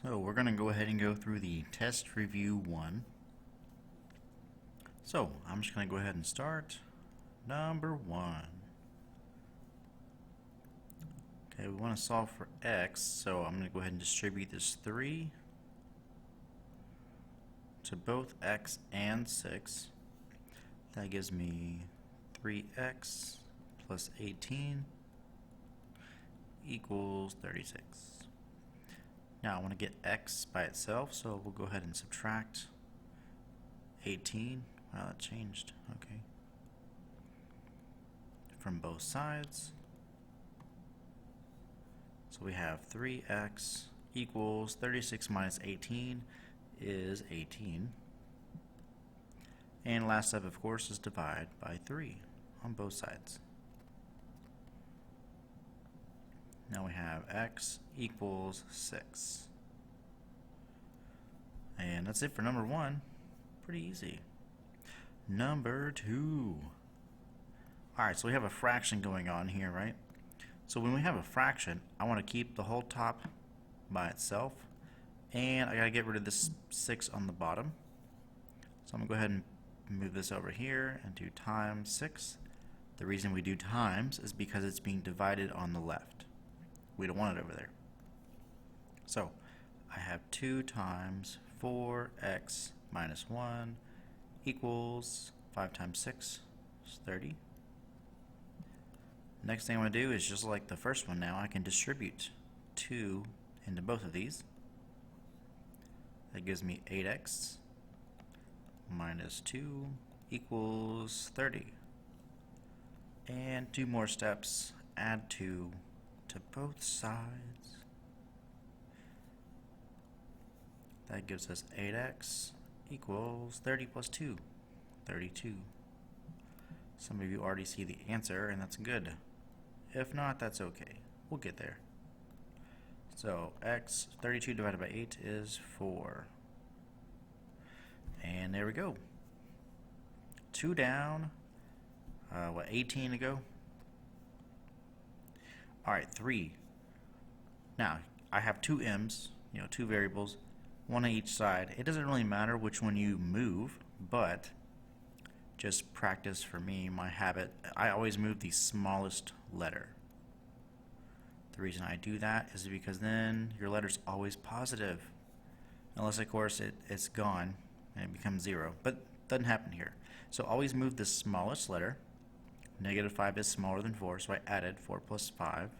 So we're going to go ahead and go through the test review 1. So I'm just going to go ahead and start number 1. Okay, we want to solve for x, so I'm going to go ahead and distribute this 3 to both x and 6. That gives me 3x plus 18 equals 36. Now I want to get x by itself, so we'll go ahead and subtract 18. Wow, that changed. Okay. From both sides. So we have 3x equals 36 minus 18 is 18. And last step, of course, is divide by 3 on both sides. Now we have x equals 6. And that's it for number 1. Pretty easy. Number 2. Alright, so we have a fraction going on here, right? So when we have a fraction, I want to keep the whole top by itself. And I got to get rid of this 6 on the bottom. So I'm going to go ahead and move this over here and do times 6. The reason we do times is because it's being divided on the left. We don't want it over there. So I have 2 times 4x minus 1 equals 5 times 6 is 30. Next thing I'm going to do is just like the first one now, I can distribute 2 into both of these. That gives me 8x minus 2 equals 30. And 2 more steps, add 2 to both sides. That gives us 8x equals 30 plus 2, 32. Some of you already see the answer, and that's good. If not, that's okay. We'll get there. So x, 32 divided by 8 is 4. And there we go. 2 down. 18 to go? Alright, 3. Now, I have 2 m's, 2 variables, 1 on each side. It doesn't really matter which one you move, but just practice for me, my habit, I always move the smallest letter. The reason I do that is because then your letter's always positive. Unless, of course, it's gone and it becomes 0. But it doesn't happen here. So always move the smallest letter. Negative 5 is smaller than 4, so I added 4 plus 5.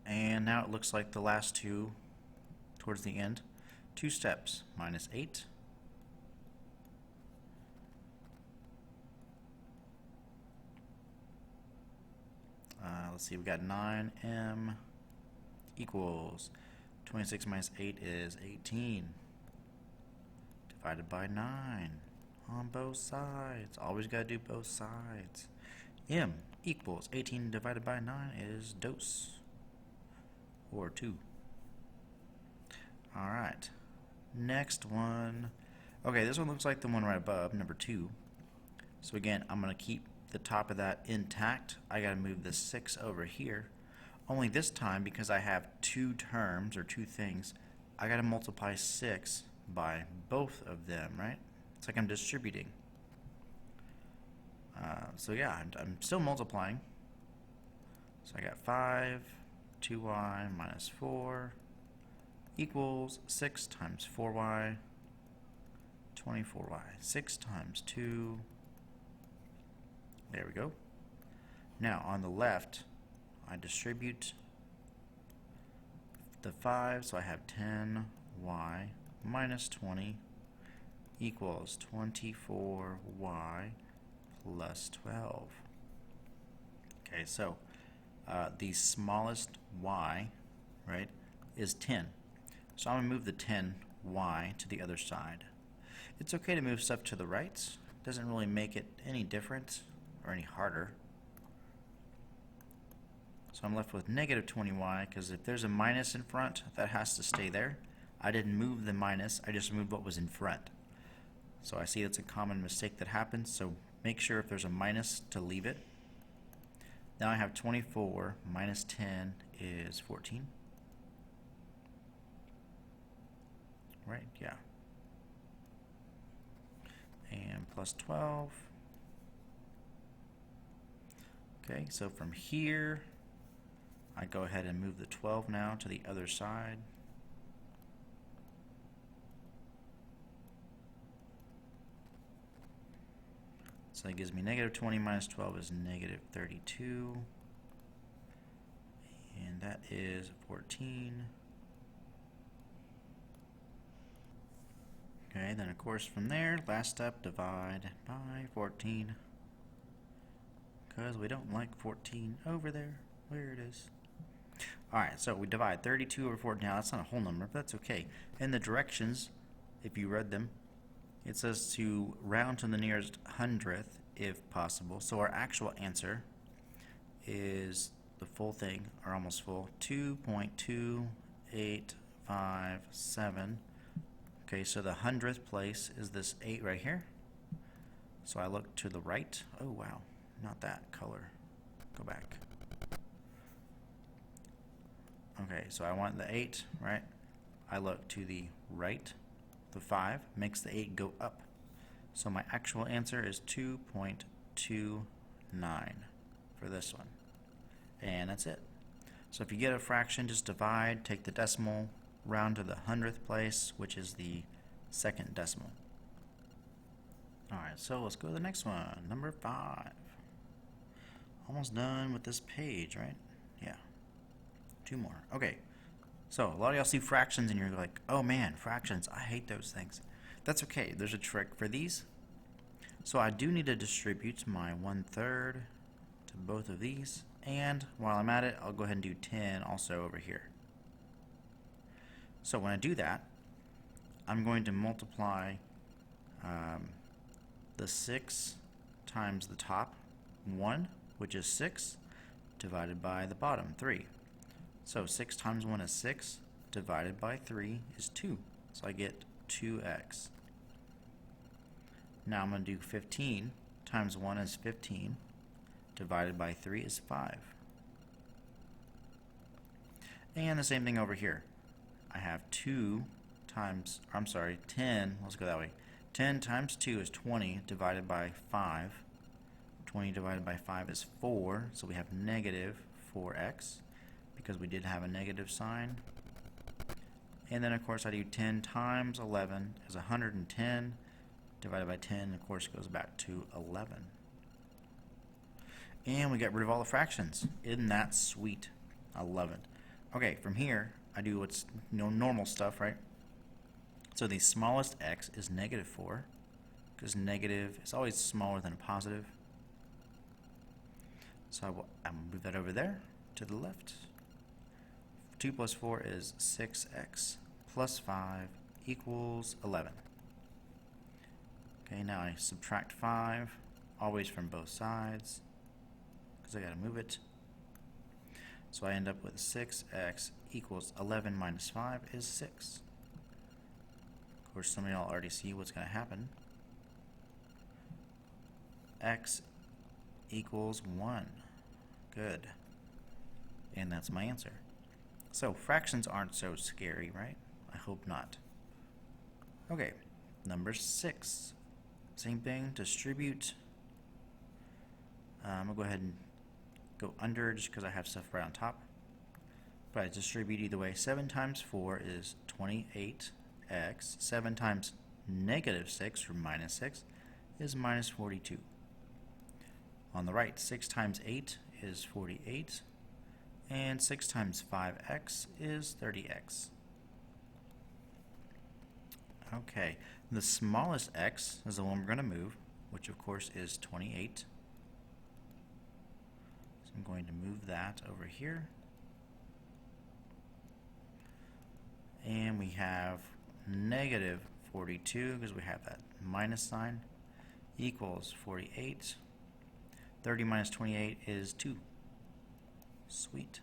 And now it looks like the last 2 towards the end. 2 steps, minus 8. Let's see, we got 9m equals 26 minus 8 is 18. Divided by 9 on both sides. Always got to do both sides. M equals 18 divided by 9 is dos, or 2. Alright, next one. Okay, this one looks like the one right above, number 2. So again, I'm going to keep the top of that intact. I got to move the 6 over here. Only this time, because I have 2 terms, or 2 things, I got to multiply 6 by both of them, right? It's like I'm distributing. So yeah, I'm still multiplying. So I got 5, 2y minus 4 equals 6 times 4y, 24y. 6 times 2. There we go. Now on the left, I distribute the 5, so I have 10y minus 20 equals 24y plus 12. Okay, so the smallest y, right, is 10. So I'm going to move the 10y to the other side. It's okay to move stuff to the right. It doesn't really make it any different or any harder. So I'm left with negative 20y, because if there's a minus in front, that has to stay there. I didn't move the minus, I just moved what was in front. So I see that's a common mistake that happens, so make sure if there's a minus to leave it. Now I have 24 minus 10 is 14. Right, yeah. And plus 12. Okay, so from here, I go ahead and move the 12 now to the other side. So that gives me negative 20 minus 12 is negative 32. And that is 14. Okay, then of course from there, last step, divide by 14. Because we don't like 14 over there, where it is. Alright, so we divide 32 over 14. Now that's not a whole number, but that's okay. In the directions, if you read them, it says to round to the nearest hundredth if possible. So our actual answer is the full thing, or almost full, 2.2857. Okay, so the hundredth place is this 8 right here. So I look to the right. Oh wow, not that color. Go back. Okay, so I want the 8, right? I look to the right. The 5 makes the 8 go up. So my actual answer is 2.29 for this one. And that's it. So if you get a fraction, just divide, take the decimal, round to the hundredth place, which is the second decimal. Alright, so let's go to the next one. Number 5. Almost done with this page, right? Yeah. 2 more. Okay. So a lot of y'all see fractions and you're like, oh man, fractions, I hate those things. That's okay. There's a trick for these. So I do need to distribute my 1/3 to both of these. And while I'm at it, I'll go ahead and do 10 also over here. So when I do that, I'm going to multiply the 6 times the top 1, which is 6, divided by the bottom 3. So 6 times 1 is 6, divided by 3 is 2. So I get 2x. Now I'm going to do 15 times 1 is 15, divided by 3 is 5. And the same thing over here. I have 10, let's go that way. 10 times 2 is 20, divided by 5. 20 divided by 5 is 4, so we have negative 4x, because we did have a negative sign. And then of course I do 10 times 11 is 110, divided by 10 of course goes back to 11. And we get rid of all the fractions. Isn't that sweet? I love it. Okay, from here I do what's normal stuff, right? So the smallest x is negative 4, because negative is always smaller than a positive. So I'll move that over there to the left. 2 plus 4 is 6x plus 5 equals 11. Okay, now I subtract 5, always from both sides, because I got to move it. So I end up with 6x equals 11 minus 5 is 6. Of course, some of y'all already see what's going to happen. X equals 1. Good. And that's my answer. So fractions aren't so scary, right? I hope not. Okay, number 6. Same thing, distribute. I'm going to go ahead and go under just because I have stuff right on top. But I distribute either way. 7 times 4 is 28x. 7 times negative 6, or minus 6, is minus 42. On the right, 6 times 8 is 48. And 6 times 5x is 30x. Okay, the smallest x is the one we're going to move, which of course is 28. So I'm going to move that over here. And we have negative 42, because we have that minus sign, equals 48. 30 minus 28 is 2. Sweet.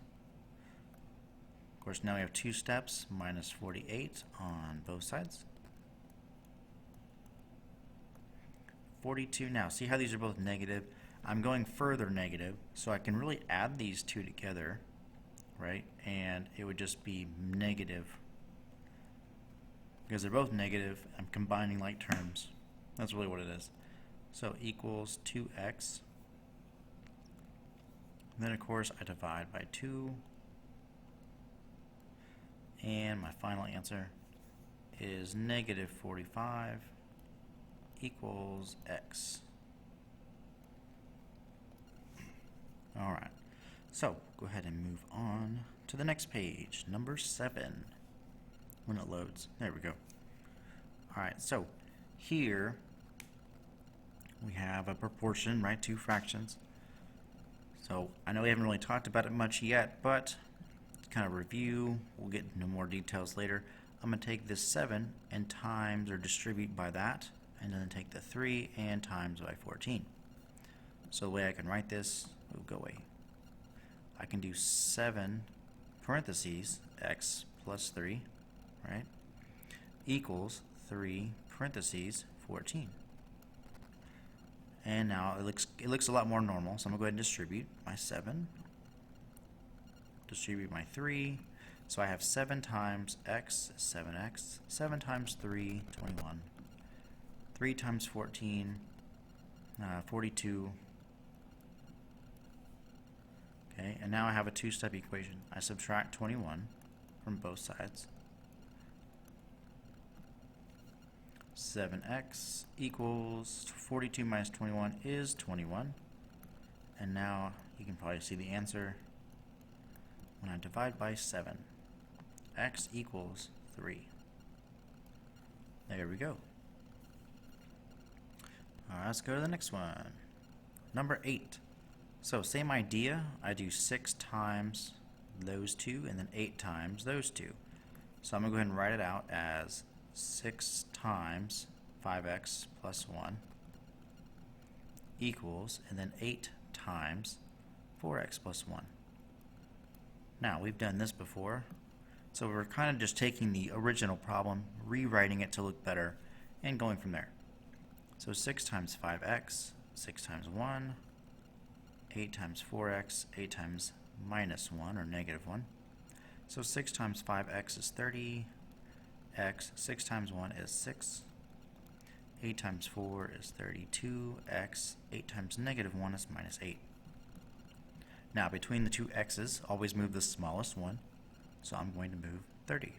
Of course, now we have 2 steps, minus 48 on both sides. 42 now. See how these are both negative? I'm going further negative, so I can really add these two together, right? And it would just be negative. Because they're both negative, I'm combining like terms. That's really what it is. So equals 2x. And then of course I divide by 2. And my final answer is negative 45 equals x. Alright, so go ahead and move on to the next page, number 7, when it loads. There we go. Alright, so here we have a proportion, right? Two fractions. So I know we haven't really talked about it much yet, but kind of review, we'll get into more details later. I'm going to take this 7 and times or distribute by that, and then take the 3 and times by 14. So the way I can write this, go away. I can do 7 parentheses x plus 3, right, equals 3 parentheses 14. And now it looks a lot more normal, so I'm going to go ahead and distribute my 7, distribute my 3, so I have 7 times x, 7x, 7 times 3, 21, 3 times 14, 42. Okay, and now I have a two-step equation. I subtract 21 from both sides. 7x equals 42 minus 21 is 21. And now you can probably see the answer when I divide by 7. X equals 3. There we go. Alright, let's go to the next one. Number 8. So same idea. I do 6 times those two and then 8 times those two. So I'm going to go ahead and write it out as 6 times 5x plus 1 equals, and then 8 times 4x plus 1. Now, we've done this before, so we're kind of just taking the original problem, rewriting it to look better, and going from there. So 6 times 5x, 6 times 1, 8 times 4x, 8 times minus 1, or negative 1. So 6 times 5x is 30, x, 6 times 1 is 6, 8 times 4 is 32, x, 8 times negative 1 is minus 8. Now, between the two x's, always move the smallest one, so I'm going to move 30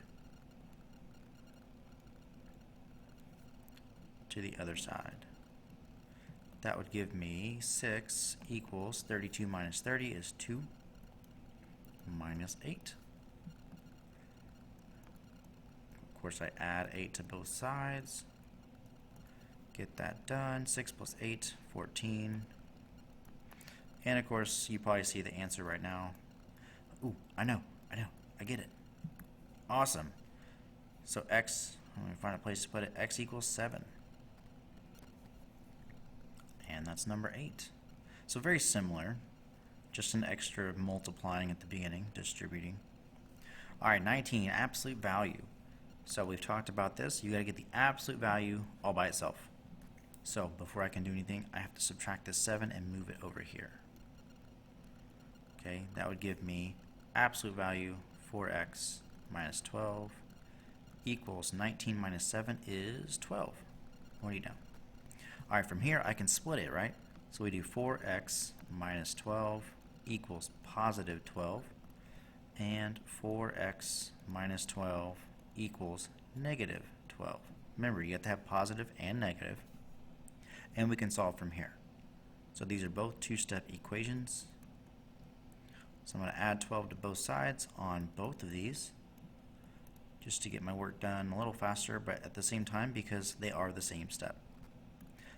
to the other side. That would give me 6 equals 32 minus 30 is 2 minus 8. Of course, I add 8 to both sides. Get that done. 6 plus 8, 14. And of course, you probably see the answer right now. Ooh, I know, I get it. Awesome. So x, I'm going to find a place to put it. X equals 7. And that's number 8. So very similar, just an extra multiplying at the beginning, distributing. Alright, 19, absolute value. So we've talked about this. You got to get the absolute value all by itself. So before I can do anything, I have to subtract this 7 and move it over here. Okay, that would give me absolute value 4x minus 12 equals 19 minus 7 is 12. What do you know? Alright, from here I can split it, right? So we do 4x minus 12 equals positive 12, and 4x minus 12 equals negative 12. Remember, you have to have positive and negative, and we can solve from here. So these are both two-step equations. So I'm going to add 12 to both sides on both of these, just to get my work done a little faster, but at the same time, because they are the same step.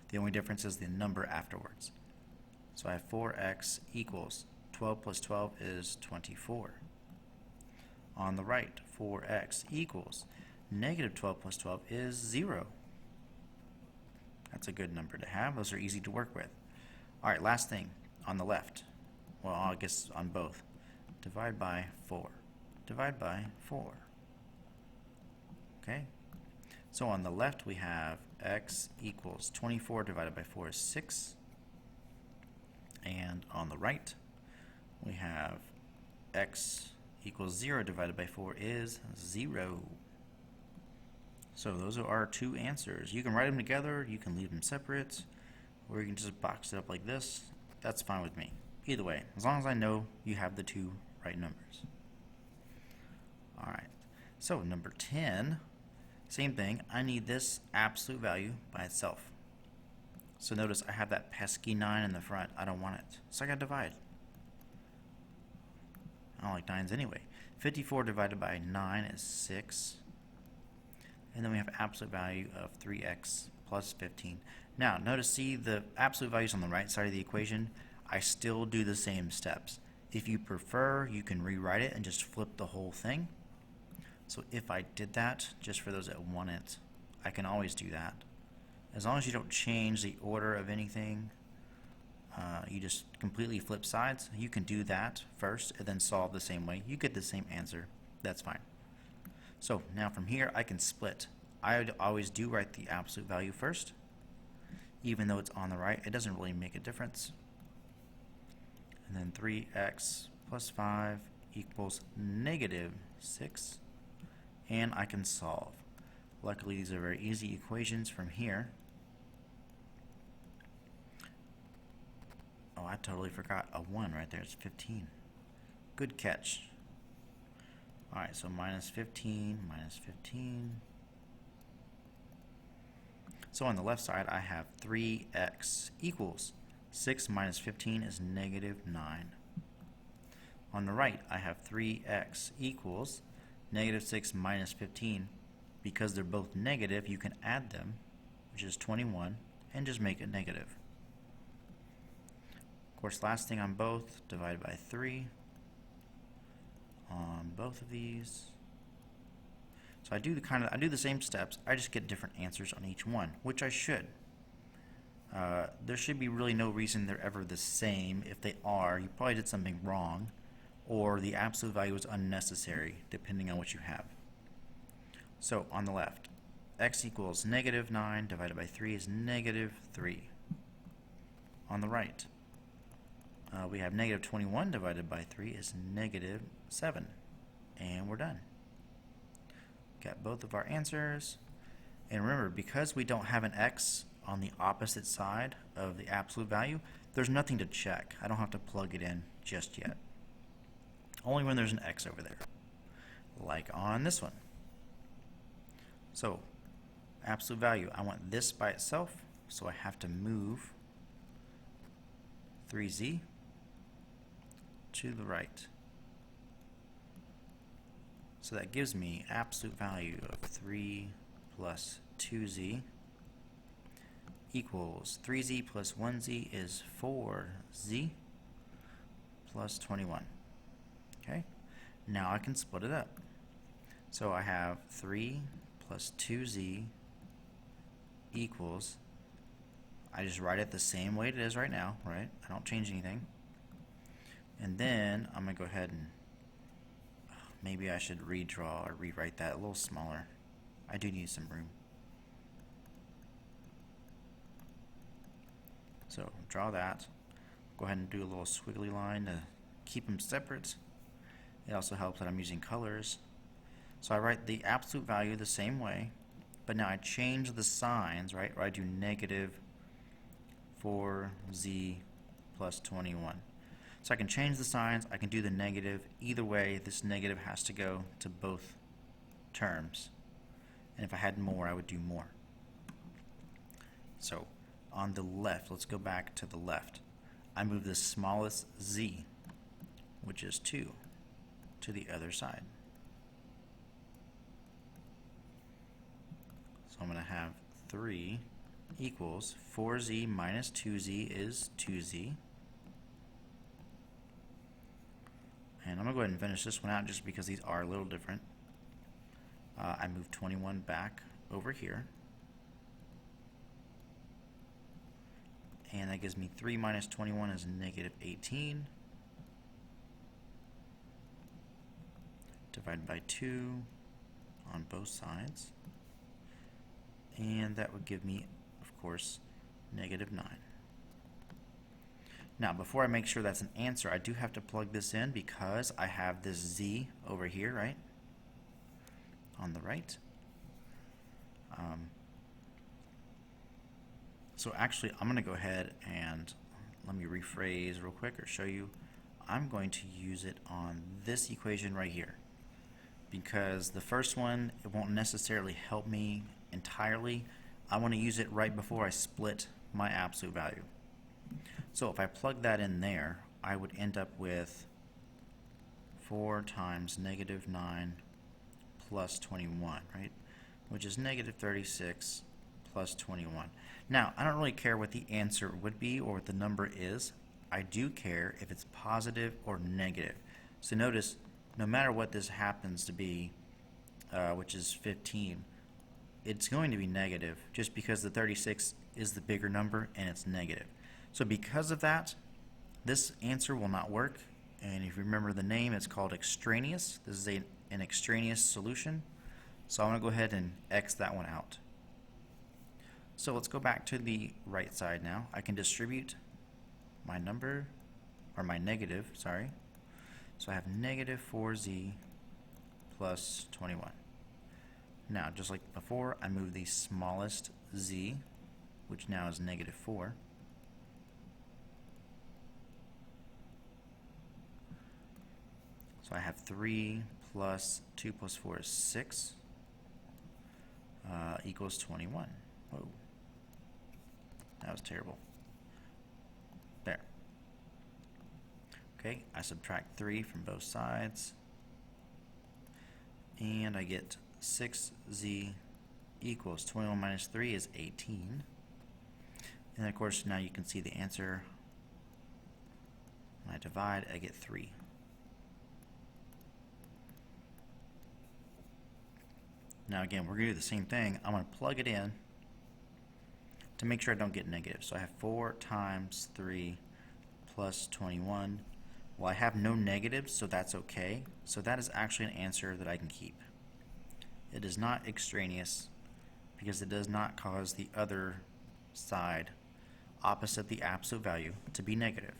The only difference is the number afterwards. So I have 4x equals 12 plus 12 is 24. On the right, 4x equals negative 12 plus 12 is 0. That's a good number to have. Those are easy to work with. Alright, last thing, on the left. Well, I guess on both. Divide by 4. Divide by 4. Okay? So on the left we have x equals 24 divided by 4 is 6. And on the right, we have x equals 0 divided by 4 is 0. So those are our two answers. You can write them together, you can leave them separate, or you can just box it up like this. That's fine with me. Either way, as long as I know you have the two right numbers. Alright, so number 10, same thing. I need this absolute value by itself. So notice I have that pesky 9 in the front. I don't want it. So I got to divide. I don't like 9s anyway. 54 divided by 9 is 6. And then we have absolute value of 3x plus 15. Now, notice, see the absolute values on the right side of the equation? I still do the same steps. If you prefer, you can rewrite it and just flip the whole thing. So if I did that, just for those that want it, I can always do that. As long as you don't change the order of anything, you just completely flip sides. You can do that first and then solve the same way. You get the same answer. That's fine. So now from here, I can split. I would always do write the absolute value first. Even though it's on the right, it doesn't really make a difference. And then 3x plus 5 equals negative 6. And I can solve. Luckily, these are very easy equations from here. Oh, I totally forgot a 1 right there. It's 15. Good catch. Alright, so minus 15, minus 15. So on the left side, I have 3x equals 6 minus 15 is negative 9. On the right, I have 3x equals negative 6 minus 15. Because they're both negative, you can add them, which is 21, and just make it negative. Of course, last thing on both, divided by 3 on both of these. So I do the same steps. I just get different answers on each one, which I should. There should be really no reason they're ever the same. If they are, you probably did something wrong, or the absolute value is unnecessary, depending on what you have. So on the left, x equals negative 9 divided by 3 is negative 3. On the right, we have negative 21 divided by 3 is negative 7. And we're done. Got both of our answers. And remember, because we don't have an x on the opposite side of the absolute value, there's nothing to check. I don't have to plug it in just yet. Only when there's an x over there, like on this one. So, absolute value, I want this by itself, so I have to move 3z to the right. So that gives me absolute value of 3 plus 2z equals 3z plus 1z is 4z plus 21. Okay, now I can split it up. So I have 3 plus 2z equals, I just write it the same way it is right now, right? I don't change anything. And then I'm going to go ahead and maybe I should redraw or rewrite that a little smaller. I do need some room. So draw that. Go ahead and do a little squiggly line to keep them separate. It also helps that I'm using colors. So I write the absolute value the same way, but now I change the signs, right? Or I do negative 4z plus 21. So I can change the signs, I can do the negative. Either way, this negative has to go to both terms. And if I had more, I would do more. So on the left, let's go back to the left. I move the smallest z, which is 2, to the other side. So I'm going to have 3 equals 4z minus 2z is 2z. And I'm going to go ahead and finish this one out just because these are a little different. I move 21 back over here. And that gives me 3 minus 21 is negative 18. Divided by 2 on both sides. And that would give me, of course, negative 9. Now, before I make sure that's an answer, I do have to plug this in because I have this z over here, right? On the right. So actually, I'm going to go ahead and let me rephrase real quick or show you. I'm going to use it on this equation right here, because the first one, it won't necessarily help me entirely. I want to use it right before I split my absolute value. So if I plug that in there, I would end up with 4 times negative 9 plus 21, right? Which is negative 36 plus 21. Now, I don't really care what the answer would be or what the number is. I do care if it's positive or negative. So notice, no matter what this happens to be, which is 15, it's going to be negative just because the 36 is the bigger number and it's negative. So because of that, this answer will not work. And if you remember the name, it's called extraneous. This is an extraneous solution. So I'm going to go ahead and X that one out. So let's go back to the right side now. I can distribute my number, or my negative, sorry. So I have negative 4z plus 21. Now, just like before, I move the smallest z, which now is negative 4. So I have 3 plus 2 plus 4 is 6, equals 21. Whoa. That was terrible. There. Okay, I subtract 3 from both sides, and I get 6z equals 21 minus 3 is 18. And of course, now you can see the answer. When I divide, I get 3. Now again, we're going to do the same thing. I'm going to plug it in to make sure I don't get negative. So I have 4 times 3 plus 21. Well, I have no negatives, so that's okay. So that is actually an answer that I can keep. It is not extraneous because it does not cause the other side, opposite the absolute value, to be negative.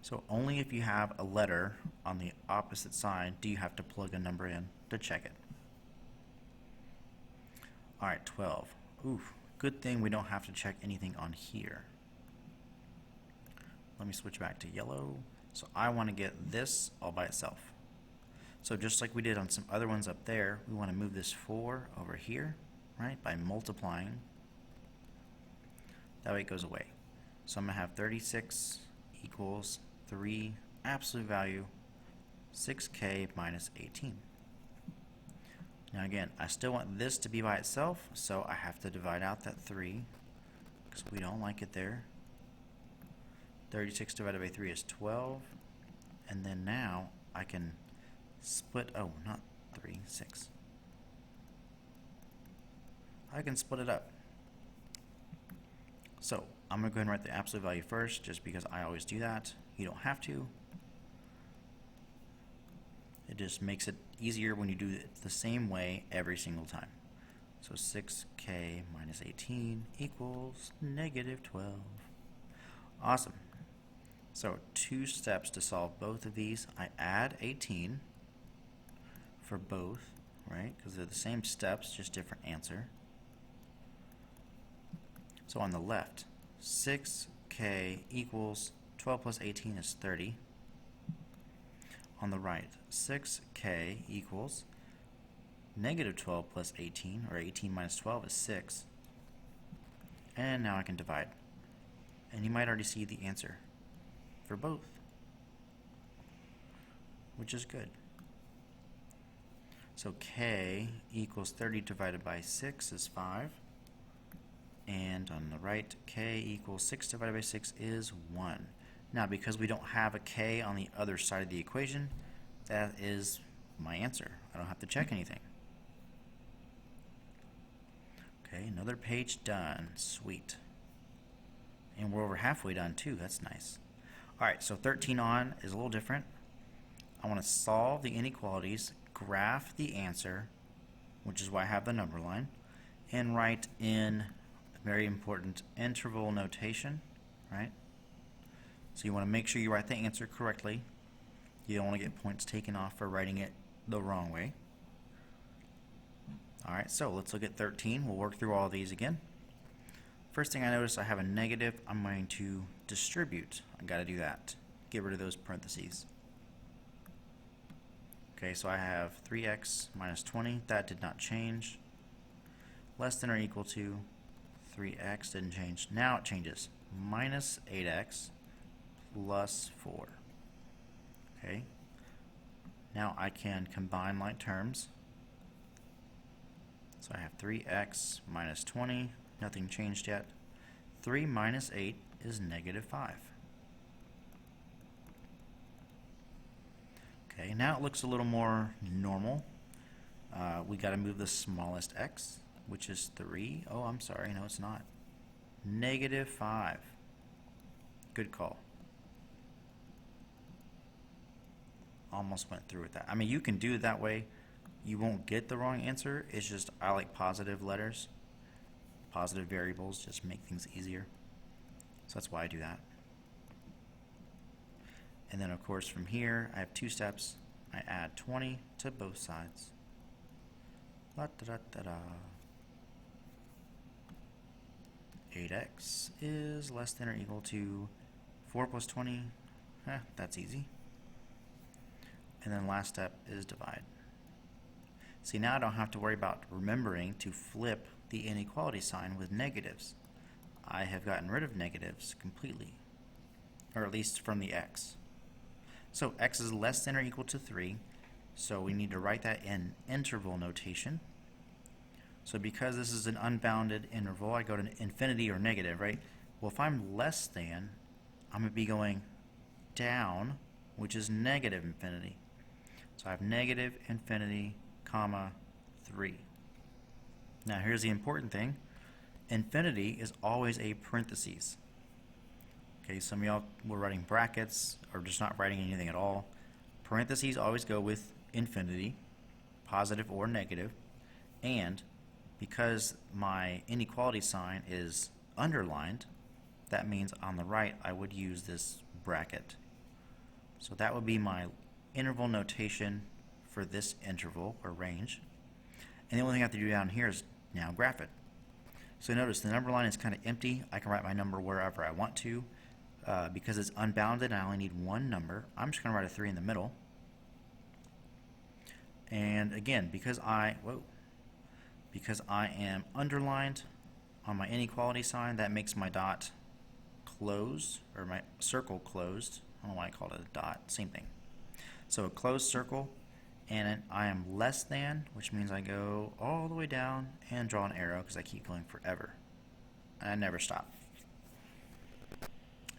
So only if you have a letter on the opposite side do you have to plug a number in to check it. Alright, 12. Oof. Good thing we don't have to check anything on here. Let me switch back to yellow. So I want to get this all by itself. So just like we did on some other ones up there, we want to move this 4 over here, right, by multiplying. That way it goes away. So I'm going to have 36 equals 3 absolute value 6k minus 18. Now again, I still want this to be by itself, so I have to divide out that 3 because we don't like it there. 36 divided by 3 is 12, and then now I can split, oh, not 3, 6. I can split it up. So I'm going to go ahead and write the absolute value first just because I always do that. You don't have to. It just makes it easier when you do it the same way every single time. So 6k minus 18 equals negative 12. Awesome. So 2 steps to solve both of these. I add 18 for both, right? Because they're the same steps, just different answer. So on the left, 6k equals 12 plus 18 is 30. On the right, 6k equals negative 12 plus 18, or 18 minus 12 is 6. And now I can divide. And you might already see the answer for both, which is good. So k equals 30 divided by 6 is 5. And on the right, k equals 6 divided by 6 is 1. Now, because we don't have a k on the other side of the equation, that is my answer. I don't have to check anything. Okay, another page done. Sweet. And we're over halfway done too. That's nice. Alright, so 13 on is a little different. I want to solve the inequalities, graph the answer, which is why I have the number line, and write in very important interval notation, right? So you want to make sure you write the answer correctly. You don't want to get points taken off for writing it the wrong way. Alright, so let's look at 13. We'll work through all of these again. First thing I notice, I have a negative. I'm going to distribute. I got to do that. Get rid of those parentheses. Okay, so I have 3x minus 20. That did not change. Less than or equal to 3x didn't change. Now it changes. Minus 8x plus 4. Okay. Now I can combine like terms. So I have 3x minus 20. Nothing changed yet. 3 minus 8 is negative 5. Okay, now it looks a little more normal. We got to move the smallest x, which is 3. Oh, I'm sorry. No, it's not. Negative 5. Good call. Almost went through with that. I mean, you can do it that way. You won't get the wrong answer. It's just I like positive letters. Positive variables just make things easier. So that's why I do that. And then, of course, from here, I have 2 steps. I add 20 to both sides. La da da da da. 8x is less than or equal to 4 plus 20. That's easy. And then last step is divide. See, now I don't have to worry about remembering to flip the inequality sign with negatives. I have gotten rid of negatives completely, or at least from the x. So x is less than or equal to 3, so we need to write that in interval notation. So because this is an unbounded interval, I go to infinity or negative, right? Well, if I'm less than, I'm going to be going down, which is negative infinity. So I have negative infinity, comma, 3. Now here's the important thing. Infinity is always a parentheses. Okay, some of y'all were writing brackets or just not writing anything at all. Parentheses always go with infinity, positive or negative, and because my inequality sign is underlined, that means on the right I would use this bracket. So that would be my interval notation for this interval or range. And the only thing I have to do down here is now graph it. So notice the number line is kind of empty. I can write my number wherever I want to. Because it's unbounded and I only need one number, I'm just going to write a 3 in the middle. And again, because I am underlined on my inequality sign, that makes my dot close, or my circle closed. I don't know why I called it a dot, same thing. So a closed circle, and I am less than, which means I go all the way down and draw an arrow because I keep going forever. And I never stop.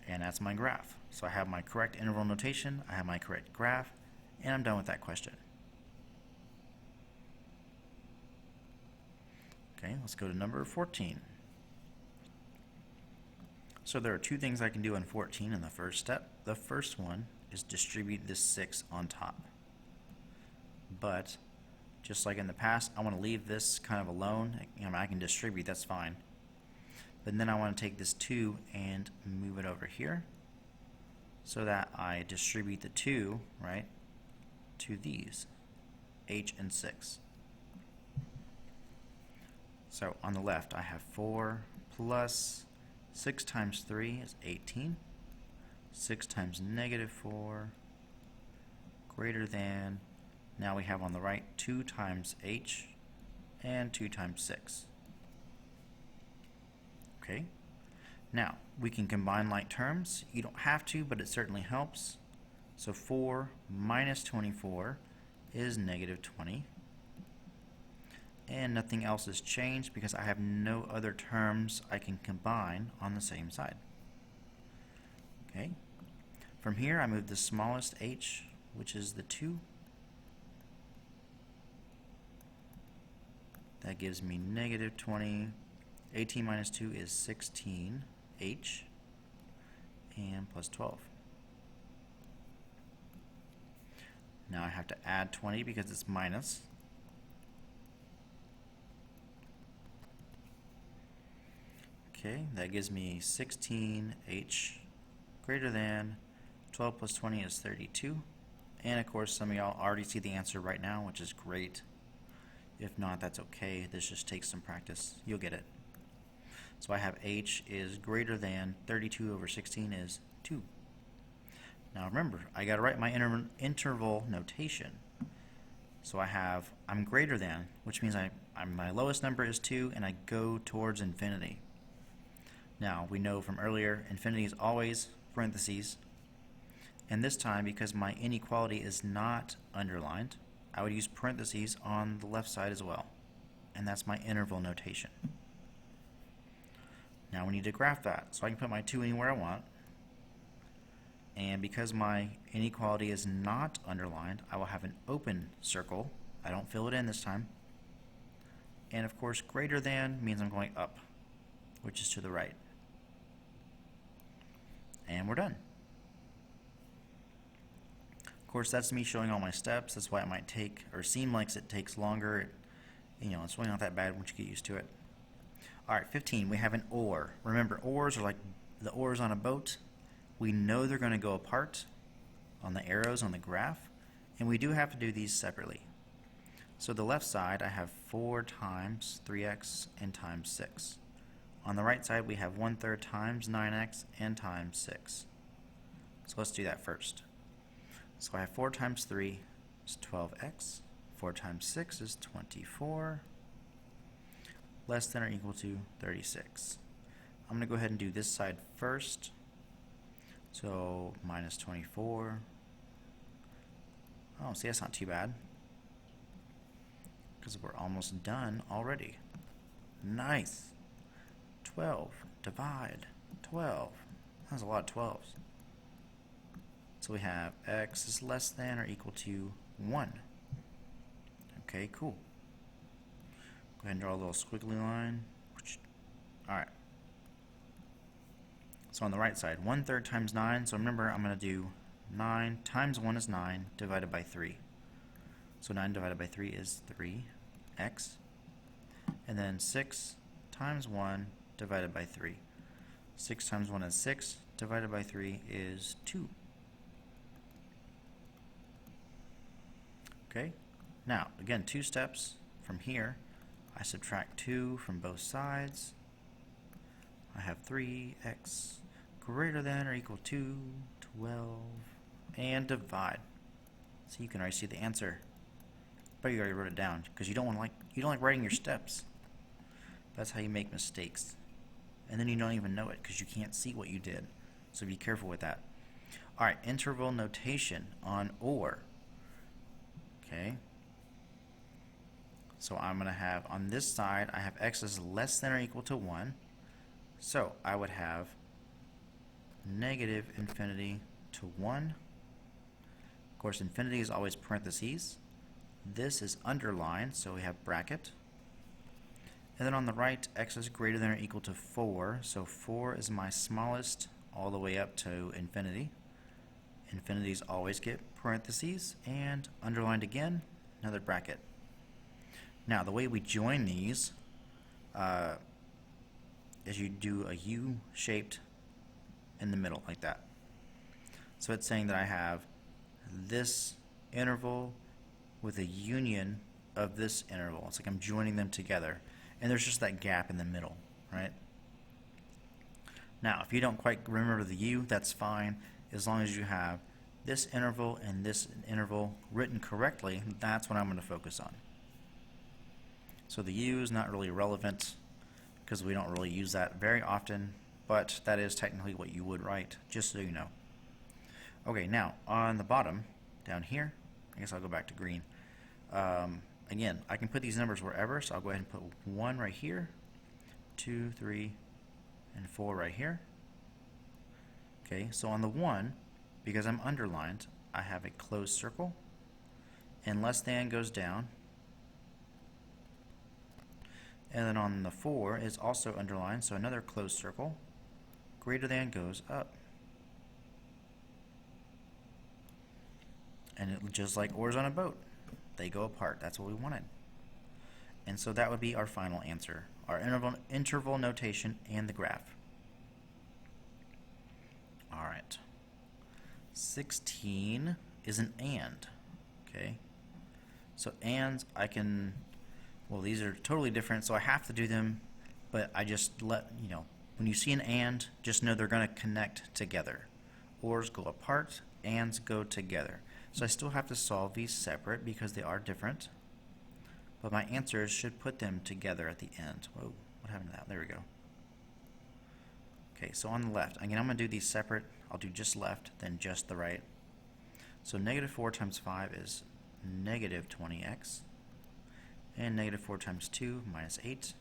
And that's my graph. So I have my correct interval notation, I have my correct graph, and I'm done with that question. Okay, let's go to number 14. So there are 2 things I can do in 14 in the first step. The first one is distribute this 6 on top. But just like in the past, I want to leave this kind of alone. I can distribute, that's fine. But then I want to take this 2 and move it over here so that I distribute the 2, right, to these, h and 6. So on the left, I have 4 plus 6 times 3 is 18. 6 times negative 4 greater than, now we have on the right 2 times h and 2 times 6. Okay, now we can combine like terms. You don't have to, but it certainly helps. So 4 minus 24 is negative 20. And nothing else has changed because I have no other terms I can combine on the same side. Okay, from here I move the smallest h, which is the 2. That gives me negative 20. 18 minus 2 is 16h, and plus 12. Now I have to add 20 because it's minus. Okay, that gives me 16h greater than 12 plus 20 is 32. And of course, some of y'all already see the answer right now, which is great. If not, that's okay. This just takes some practice. You'll get it. So I have h is greater than 32 over 16 is 2. Now remember, I got to write my interval notation. So I'm greater than, which means my lowest number is 2, and I go towards infinity. Now, we know from earlier, infinity is always parentheses. And this time, because my inequality is not underlined, I would use parentheses on the left side as well. And that's my interval notation. Now we need to graph that. So I can put my 2 anywhere I want. And because my inequality is not underlined, I will have an open circle. I don't fill it in this time. And of course, greater than means I'm going up, which is to the right. And we're done. Of course, that's me showing all my steps. That's why it might take, or seem like it takes longer. It's really not that bad once you get used to it. All right, 15, we have an or. Remember, ors are like the oars on a boat. We know they're going to go apart on the arrows on the graph, and we do have to do these separately. So the left side, I have 4 times 3x and times 6. On the right side, we have 1/3 times 9x and times 6. So let's do that first. So I have 4 times 3 is 12x. 4 times 6 is 24. Less than or equal to 36. I'm going to go ahead and do this side first. So minus 24. Oh, see, that's not too bad, because we're almost done already. Nice. 12 divide 12. That's a lot of 12s. So we have x is less than or equal to 1. Okay, cool. Go ahead and draw a little squiggly line. Alright. So on the right side, 1/3 times 9. So remember, I'm going to do 9 times 1 is 9 divided by 3. So 9 divided by 3 is 3x. And then 6 times 1 divided by 3. 6 times 1 is 6 divided by 3 is 2. Okay? Now, again, 2 steps from here. I subtract 2 from both sides. I have 3x greater than or equal to 12, and divide. So you can already see the answer, but you already wrote it down because you don't like writing your steps. That's how you make mistakes, and then you don't even know it because you can't see what you did. So be careful with that. All right, interval notation on or. Okay. So I'm going to have on this side, I have x is less than or equal to 1. So I would have negative infinity to 1. Of course, infinity is always parentheses. This is underlined, so we have bracket. And then on the right, x is greater than or equal to 4. So 4 is my smallest all the way up to infinity. Infinities always get parentheses, and underlined again, another bracket. Now, the way we join these is you do a U-shaped in the middle, like that. So it's saying that I have this interval with a union of this interval. It's like I'm joining them together. And there's just that gap in the middle, right? Now, if you don't quite remember the U, that's fine. As long as you have this interval and this interval written correctly, that's what I'm going to focus on. So the U is not really relevant because we don't really use that very often, but that is technically what you would write, just so you know. Okay, now on the bottom, down here, I guess I'll go back to green. Again, I can put these numbers wherever, so I'll go ahead and put 1 right here, 2, 3, and 4 right here. Okay, so on the 1, because I'm underlined, I have a closed circle, and less than goes down. And then on the 4 is also underlined, so another closed circle. Greater than goes up. And it, just like oars on a boat, they go apart. That's what we wanted. And so that would be our final answer, our interval notation and the graph. All right. 16 is an and. Okay, so ands I can, well, these are totally different, so I have to do them, but I just let, when you see an and, just know they're going to connect together. Ors go apart, ands go together. So I still have to solve these separate because they are different, but my answers should put them together at the end. Whoa, what happened to that? There we go. Okay, so on the left, again, I'm going to do these separate. I'll do just left, then just the right. So negative 4 times 5 is negative 20x, and negative 4 times 2 minus 8.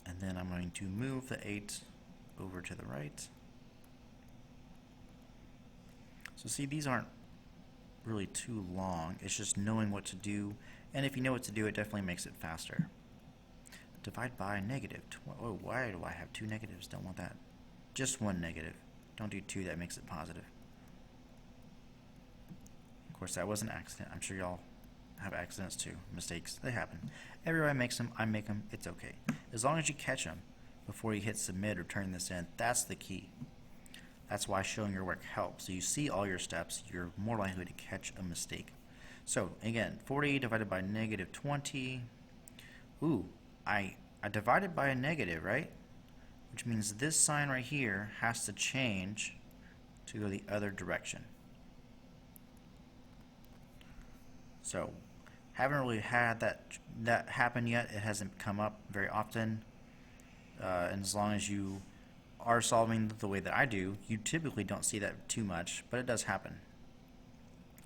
And then I'm going to move the 8 over to the right. So see, these aren't really too long. It's just knowing what to do, and if you know what to do, it definitely makes it faster. Divide by negative. Oh, why do I have 2 negatives? Don't want that. Just 1 negative. Don't do 2, that makes it positive. Of course, that was an accident. I'm sure y'all have accidents too. Mistakes, they happen. Everybody makes them. I make them. It's okay. As long as you catch them before you hit submit or turn this in, that's the key. That's why showing your work helps. So you see all your steps, you're more likely to catch a mistake. So again, 40 divided by negative 20. Ooh, I divided by a negative, right? Which means this sign right here has to change to go the other direction. So haven't really had that happen yet. It hasn't come up very often. And as long as you are solving the way that I do, you typically don't see that too much, but it does happen.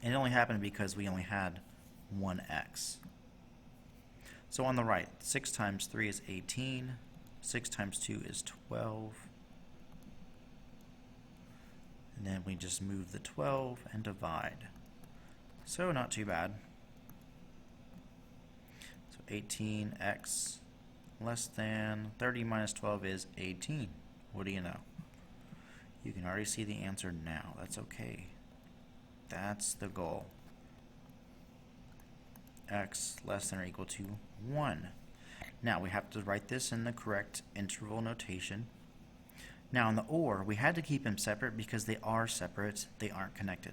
And it only happened because we only had 1x. So on the right, 6 times 3 is 18. 6 times 2 is 12. And then we just move the 12 and divide. So not too bad. So 18x less than 30 minus 12 is 18. What do you know? You can already see the answer now. That's okay. That's the goal. X less than or equal to 1. Now we have to write this in the correct interval notation. Now on the OR, we had to keep them separate because they are separate, they aren't connected.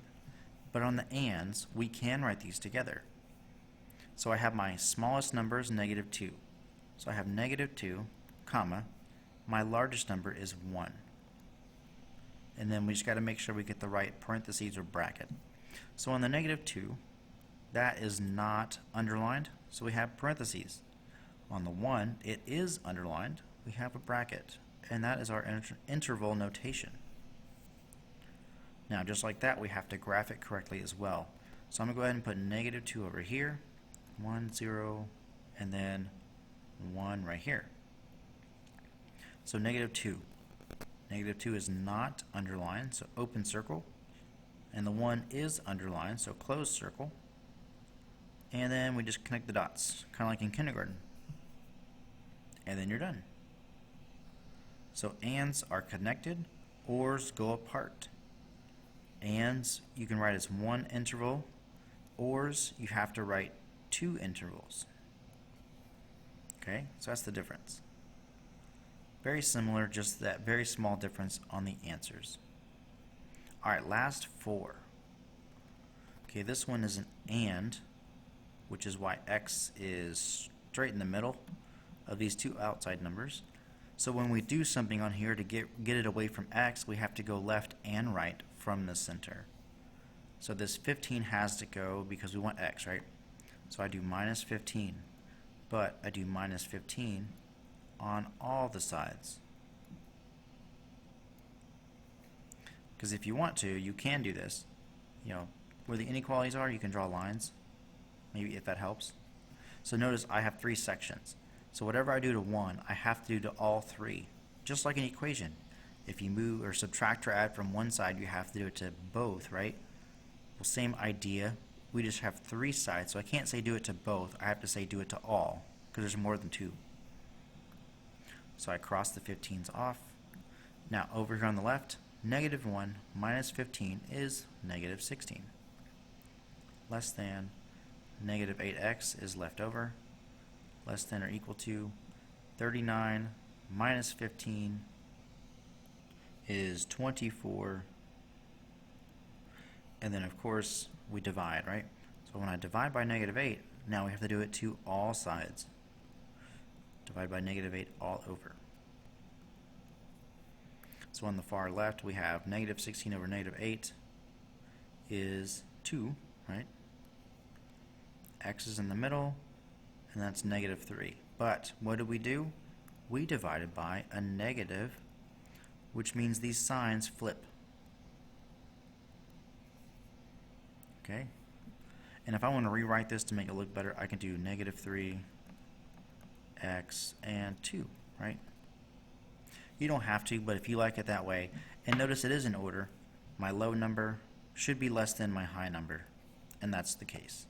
But on the ANDs, we can write these together. So I have my smallest number is negative 2. So I have negative 2, comma, my largest number is 1. And then we just got to make sure we get the right parentheses or bracket. So on the negative 2, that is not underlined, so we have parentheses. On the 1, it is underlined, we have a bracket. And that is our interval notation. Now, just like that, we have to graph it correctly as well. So I'm going to go ahead and put negative 2 over here, 1, 0, and then 1 right here. So negative 2. Negative 2 is not underlined, so open circle. And the 1 is underlined, so closed circle. And then we just connect the dots, kind of like in kindergarten. And then you're done. So ands are connected, ors go apart. Ands you can write as one interval, ors you have to write 2 intervals. Okay, so that's the difference. Very similar, just that very small difference on the answers. Alright, last 4. Okay, this one is an and, which is why x is straight in the middle of these 2 outside numbers. So when we do something on here to get it away from x, we have to go left and right from the center. So this 15 has to go because we want x, right? So I do minus 15, but I do minus 15 on all the sides. Because if you want to, you can do this. You know, where the inequalities are, you can draw lines. Maybe if that helps. So notice I have 3 sections. So whatever I do to one, I have to do to all 3. Just like an equation. If you move or subtract or add from one side, you have to do it to both, right? Well, same idea. We just have 3 sides, so I can't say do it to both. I have to say do it to all, because there's more than 2. So I cross the 15s off. Now over here on the left, negative 1 minus 15 is negative 16. Less than negative 8x is left over. Less than or equal to 39 minus 15 is 24. And then, of course, we divide, right? So when I divide by -8, now we have to do it to all sides. Divide by -8 all over. So on the far left, we have -16 over -8 is 2, right? X is in the middle, and that's -3. But what did we do? We divided by a negative, which means these signs flip. Okay? And if I want to rewrite this to make it look better, I can do -3, x, and 2, right? You don't have to, but if you like it that way, and notice it is in order, my low number should be less than my high number, and that's the case.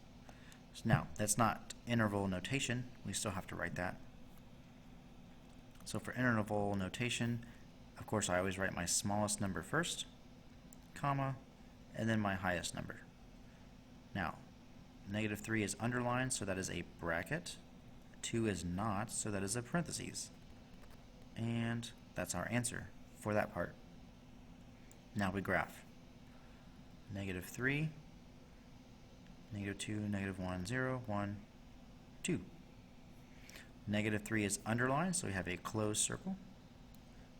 So now, that's not interval notation. We still have to write that. So for interval notation, of course, I always write my smallest number first, comma, and then my highest number. Now, -3 is underlined, so that is a bracket. 2 is not, so that is a parentheses. And that's our answer for that part. Now we graph. -3, -2, -1, 0, 1, 2. -3 is underlined, so we have a closed circle.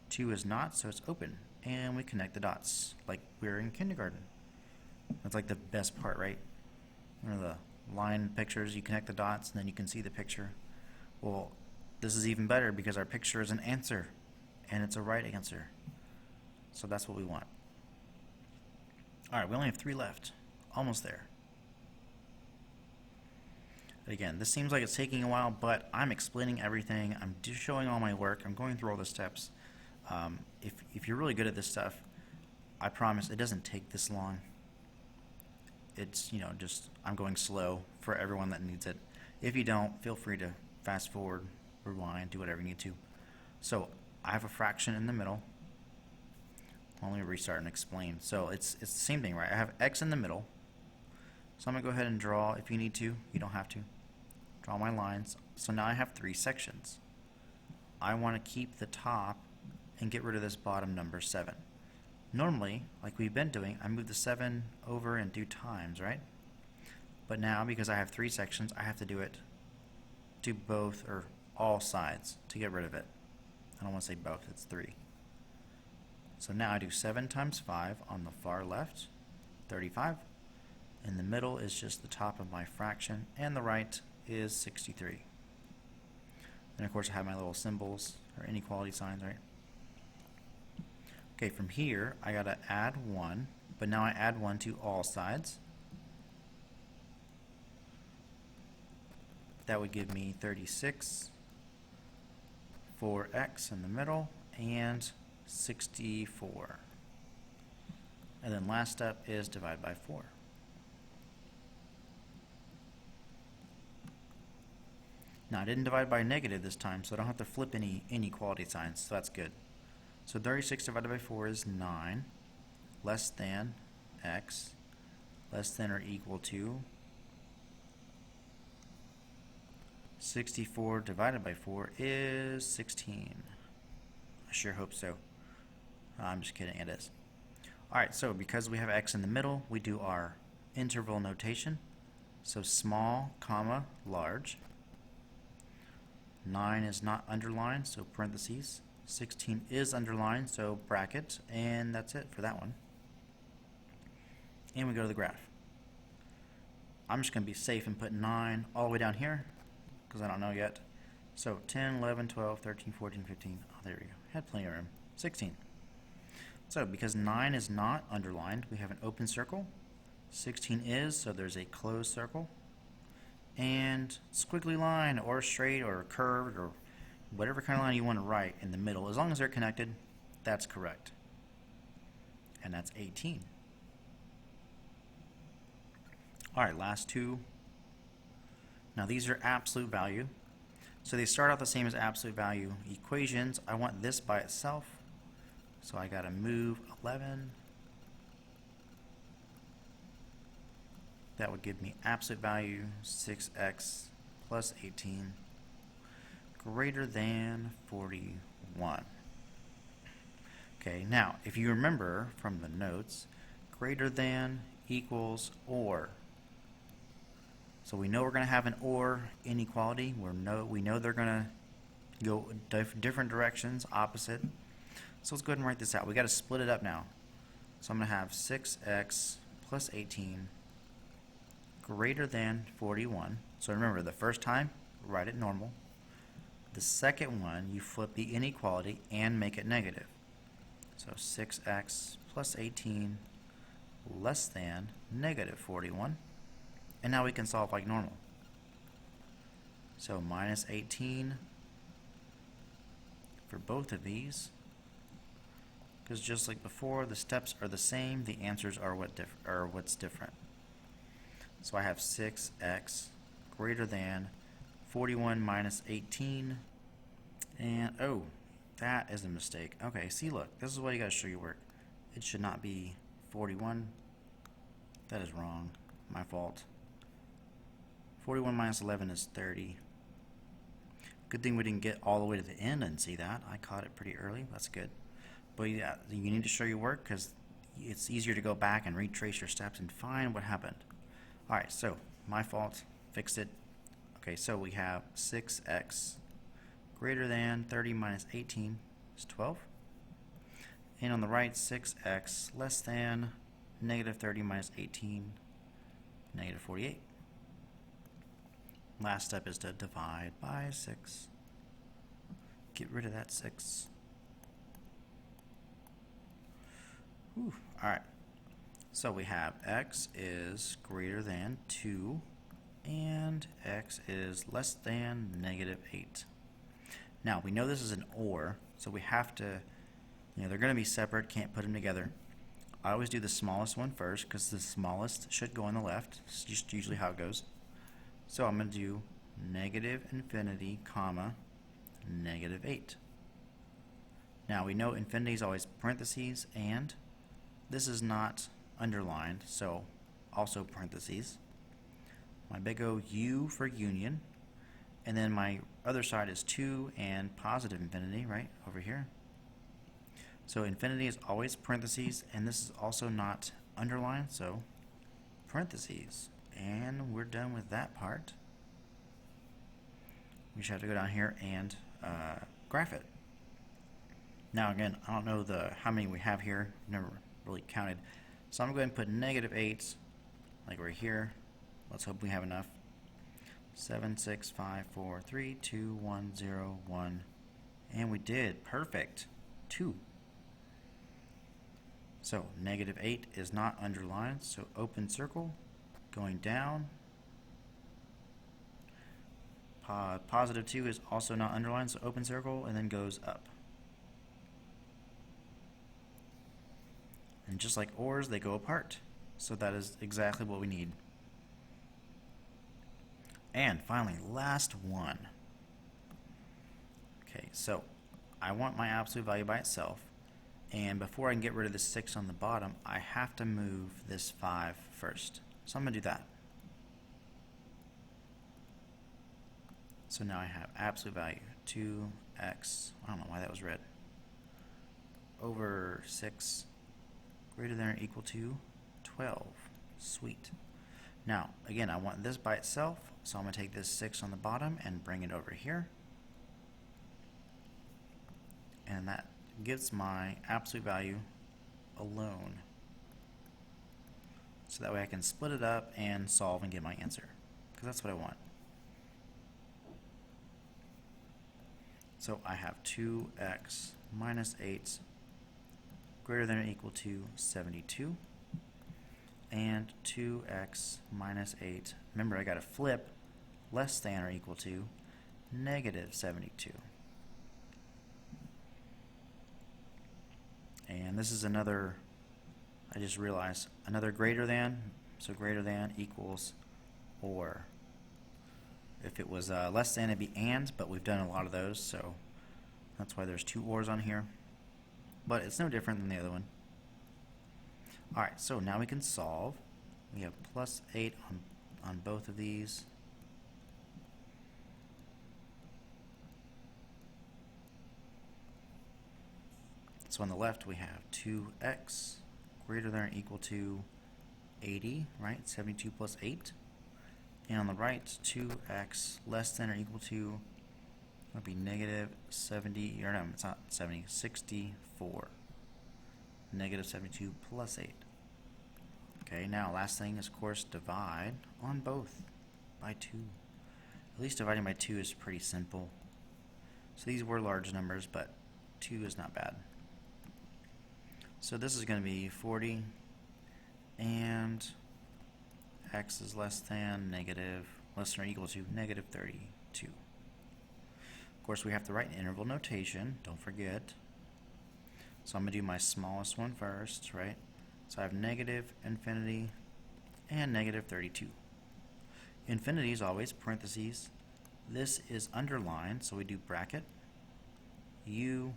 2 is not, so it's open. And we connect the dots, like we're in kindergarten. That's like the best part, right? One of the line pictures, you connect the dots, and then you can see the picture. Well, this is even better because our picture is an answer, and it's a right answer. So that's what we want. Alright, we only have 3 left. Almost there. Again, this seems like it's taking a while, but I'm explaining everything. I'm just showing all my work. I'm going through all the steps. If you're really good at this stuff, I promise it doesn't take this long. It's, just I'm going slow for everyone that needs it. If you don't, feel free to fast forward, rewind, do whatever you need to. So I have a fraction in the middle. Let me restart and explain. So it's the same thing, right? I have x in the middle. So I'm going to go ahead and draw if you need to. You don't have to. Draw my lines. So now I have 3 sections. I want to keep the top and get rid of this bottom number 7. Normally, like we've been doing, I move the 7 over and do times, right? But now, because I have 3 sections, I have to do it to both or all sides to get rid of it. I don't want to say both, it's 3. So now I do 7 times 5 on the far left, 35. In the middle is just the top of my fraction, and the right is 63. And of course I have my little symbols, or inequality signs, right? Okay, from here I gotta add 1, but now I add 1 to all sides. That would give me 36 for x in the middle, and 64. And then last step is divide by 4. Now I didn't divide by negative this time, so I don't have to flip any inequality signs, so that's good. So 36 divided by 4 is 9, less than x, less than or equal to 64 divided by 4 is 16. I sure hope so. I'm just kidding, it is. Alright, so because we have x in the middle, we do our interval notation. So small, comma, large. 9 is not underlined, so parentheses. 16 is underlined, so bracket, and that's it for that one. And we go to the graph. I'm just going to be safe and put 9 all the way down here, because I don't know yet. So 10, 11, 12, 13, 14, 15. Oh, there we go. Had plenty of room. 16. So because 9 is not underlined, we have an open circle. 16 is, so there's a closed circle. And squiggly line, or straight, or curved, or whatever kind of line you want to write in the middle. As long as they're connected, that's correct. And that's 18. Alright, last 2. Now these are absolute value. So they start out the same as absolute value equations. I want this by itself. So I gotta move 11. That would give me absolute value 6x plus 18 greater than 41. Okay, now if you remember from the notes, greater than, equals, or. So we know we're going to have an or inequality. We know they're going to go different directions, opposite. So let's go ahead and write this out. We got to split it up now. So I'm going to have 6x plus 18 greater than 41. So remember, the first time, write it normal. The second one, you flip the inequality and make it negative. So 6x plus 18 less than negative 41. And now we can solve like normal. So minus 18 for both of these. Because just like before, the steps are the same, the answers are what's different. So I have 6x greater than 41 minus 18. And, oh, that is a mistake. Okay, see, look, this is why you got to show your work. It should not be 41. That is wrong. My fault. 41 minus 11 is 30. Good thing we didn't get all the way to the end and see that. I caught it pretty early. That's good. But yeah, you need to show your work because it's easier to go back and retrace your steps and find what happened. Alright, so my fault. Fixed it. Okay, so we have 6x greater than 30 minus 18 is 12. And on the right, 6x less than negative 30 minus 18, negative 48. Last step is to divide by 6. Get rid of that 6. Alright, so we have x is greater than 2 and x is less than negative 8. Now we know this is an or, so we have to, they're going to be separate, can't put them together. I always do the smallest one first because the smallest should go on the left. It's just usually how it goes. So I'm going to do negative infinity, comma, negative 8. Now we know infinity is always parentheses, and this is not underlined, so also parentheses. My big O U for union, and then my other side is 2 and positive infinity, right, over here. So infinity is always parentheses, and this is also not underlined, so parentheses. And we're done with that part. We just have to go down here and graph it. Now again, I don't know how many we have here. Never really counted. So I'm going to go ahead and put negative 8, like right here. Let's hope we have enough. 7, 6, 5, 4, 3, 2, 1, 0, 1. And we did. Perfect. 2. So negative 8 is not underlined, so open circle. Going down. Positive 2 is also not underlined, so open circle, and then goes up. And just like ors, they go apart. So that is exactly what we need. And finally, last one. Okay, so I want my absolute value by itself. And before I can get rid of this 6 on the bottom, I have to move this 5 first. So I'm going to do that. So now I have absolute value 2x, I don't know why that was red, over 6 greater than or equal to 12. Sweet. Now, again, I want this by itself, so I'm going to take this 6 on the bottom and bring it over here. And that gives my absolute value alone. So that way I can split it up and solve and get my answer, because that's what I want. So I have 2x minus 8 greater than or equal to 72, and 2x minus 8, remember I got to flip, less than or equal to negative 72. And this is another, I just realized, another greater than, so greater than equals or. If it was less than, it'd be and, but we've done a lot of those, so that's why there's 2 ors on here. But it's no different than the other one. Alright, so now we can solve. We have plus 8 on both of these. So on the left we have 2x greater than or equal to 80, right? 72 plus 8. And on the right, 2x less than or equal to would be negative 70, or no, it's not 70, 64. Negative 72 plus 8. Okay, now last thing is, of course, divide on both by 2. At least dividing by 2 is pretty simple. So these were large numbers, but 2 is not bad. So this is going to be 40, and x is less than or equal to negative 32. Of course, we have to write an interval notation, don't forget. So I'm going to do my smallest one first, right? So I have negative infinity and negative 32. Infinity is always parentheses. This is underlined, so we do bracket, u,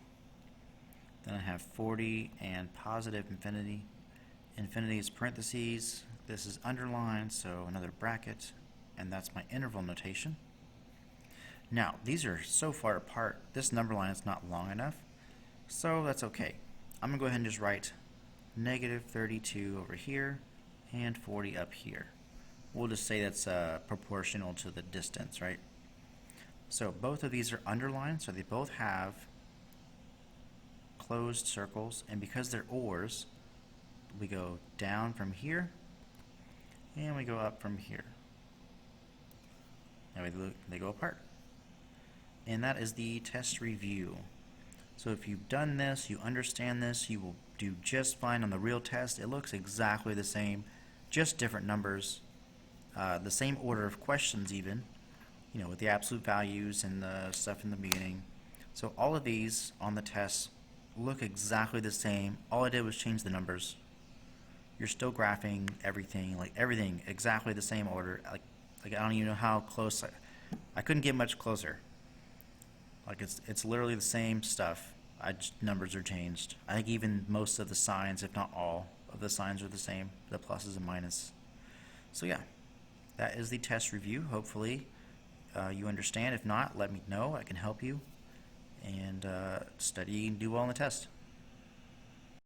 then I have 40 and positive infinity. Infinity is parentheses. This is underlined, so another bracket, and that's my interval notation. Now, these are so far apart, this number line is not long enough, so that's okay. I'm going to go ahead and just write negative 32 over here and 40 up here. We'll just say that's proportional to the distance, right? So both of these are underlined, so they both have closed circles, and because they're ors, we go down from here and we go up from here. Now they go apart. And that is the test review. So if you've done this, you understand this, you will do just fine on the real test. It looks exactly the same, just different numbers, the same order of questions even, you know, with the absolute values and the stuff in the beginning. So all of these on the test look exactly the same. All I did was change the numbers. You're still graphing everything, like everything exactly the same order. Like I don't even know how close. I couldn't get much closer. Like it's literally the same stuff. Numbers are changed. I think even most of the signs, if not all of the signs, are the same. The pluses and minus. So yeah, that is the test review. Hopefully you understand. If not, let me know. I can help you. And study and do well on the test.